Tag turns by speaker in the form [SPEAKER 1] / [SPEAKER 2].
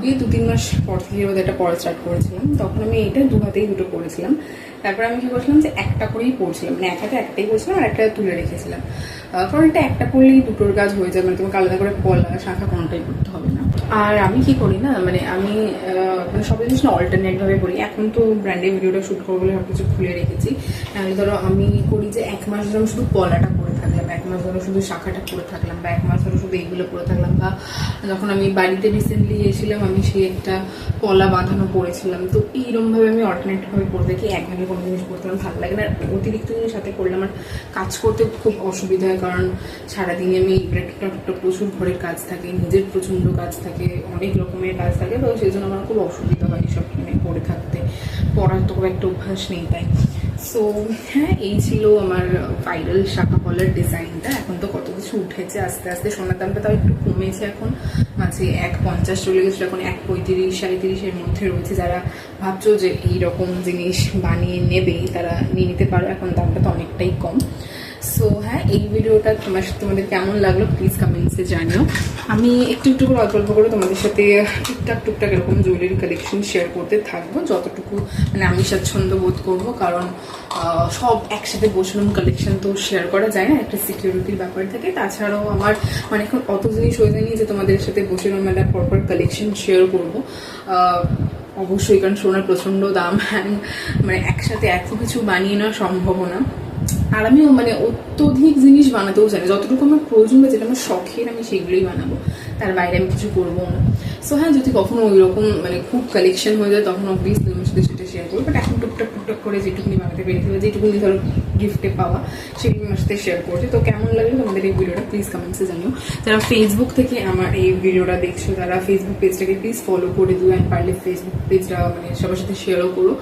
[SPEAKER 1] বিয়ে 2-3 মাস পর থেকে ওদের একটা পড়া স্টার্ট করেছিলাম, তখন আমি এটা দু হাতেই দুটো পড়েছিলাম। তারপর আমি কি করছিলাম যে একটা করেই পড়ছিলাম, মানে এক হাতে একটাই পড়ছিলাম আর একটা তুলে রেখেছিলাম, কারণ এটা একটা পড়লেই দুটোর কাজ হয়ে যাবে, মানে তোমাকে আলাদা করে পলা শাখা কোনটাই করতে হবে না। আর আমি কি করি না, মানে আমি সব জিনিস না অল্টারনেট ভাবে করি। এখন তো ব্র্যান্ডের ভিডিওটা শ্যুট করবো বলে সবকিছু খুলে রেখেছি। ধরো আমি করি যে 1 মাস ধরো শুধু পলাটা পরে থাকলাম, 1 মাস ধরো শুধু শাখাটা পরে থাকলাম, বা 1 মাস ধরো শুধু এইগুলো পরে থাকলাম, বা যখন আমি বাড়িতে রিসেন্টলি এসেছিলাম আমি সেই একটা পলা বাঁধানো পরেছিলাম। তো এইরকমভাবে আমি অল্টারনেটিভভাবে পরে থাকি। একভাবে কোনো জিনিস পড়তে আমার ভালো লাগে না, অতিরিক্ত জিনিস সাথে করলে আমার কাজ করতে খুব অসুবিধা হয়, কারণ সারাদিনে আমি টুকটাক প্রচুর ঘরের কাজ থাকে, নিজের প্রচণ্ড কাজ থাকে, অনেক রকমের কাজ থাকে, তো সেই জন্য আমার খুব অসুবিধা হয় এইসব পরে থাকতে। পড়ার তো খুব একটা অভ্যাস নেই তাই। সো হ্যাঁ, এই ছিল আমার ভাইরাল শাখা পলার ডিজাইনটা। এখন তো কত কিছু উঠেছে আস্তে আস্তে, সোনার দামটা তাও একটু কমেছে, এখন মাঝে 1.50 চলে গেছিলো, এখন 1.35-37.5-এর মধ্যে রয়েছে। যারা ভাবছো যে এইরকম জিনিস বানিয়ে নেবে তারা নিয়ে নিতে পারো, এখন দামটা তো অনেকটাই কম। সো হ্যাঁ, এই ভিডিওটা তোমাদের কেমন লাগলো প্লিজ কমেন্টসে জানিও। আমি একটু করে অল্প করে তোমাদের সাথে টুকটাক এরকম জুয়েলারি কালেকশন শেয়ার করতে থাকবো, যতটুকু মানে আমি স্বাচ্ছন্দ্য বোধ করবো, কারণ সব একসাথে বসলাম কালেকশন তো শেয়ার করা যায় না, একটা সিকিউরিটির ব্যাপার থাকে। তাছাড়াও আমার মানে এখন অত জিনিস হয়ে যায়নি যে তোমাদের সাথে বসে একটা পরপর কালেকশন শেয়ার করবো। অবশ্যই, কারণ সোনার প্রচণ্ড দাম, মানে একসাথে এত কিছু বানিয়ে নেওয়া সম্ভব না। আর আমিও মানে অত্যধিক জিনিস বানাতেও জানি, যতটুকু আমার প্রয়োজন বা যেটা আমার শখের আমি সেগুলোই বানাবো, তার বাইরে আমি কিছু করবো না। সো হ্যাঁ, যদি কখনো ওই রকম মানে খুব কালেকশন হয়ে যায় তখন অবভিয়াসলি আমার সাথে সেটা শেয়ার করবো, বাট এখন টুকটাক করে যেটুকুনি বানাতে পেরেছি বা যেটুকুনি ধরো গিফটে পাওয়া সেগুলো আমার সাথে শেয়ার করছি। তো কেমন লাগলো তোমাদের এই ভিডিওটা প্লিজ কমেন্টসে জানিও। যারা ফেসবুক থেকে আমার এই ভিডিওটা দেখছো তারা ফেসবুক পেজটাকে প্লিজ ফলো করে দিও, অ্যান্ড পারলে ফেসবুক পেজটা মানে সবার সাথে শেয়ারও করো।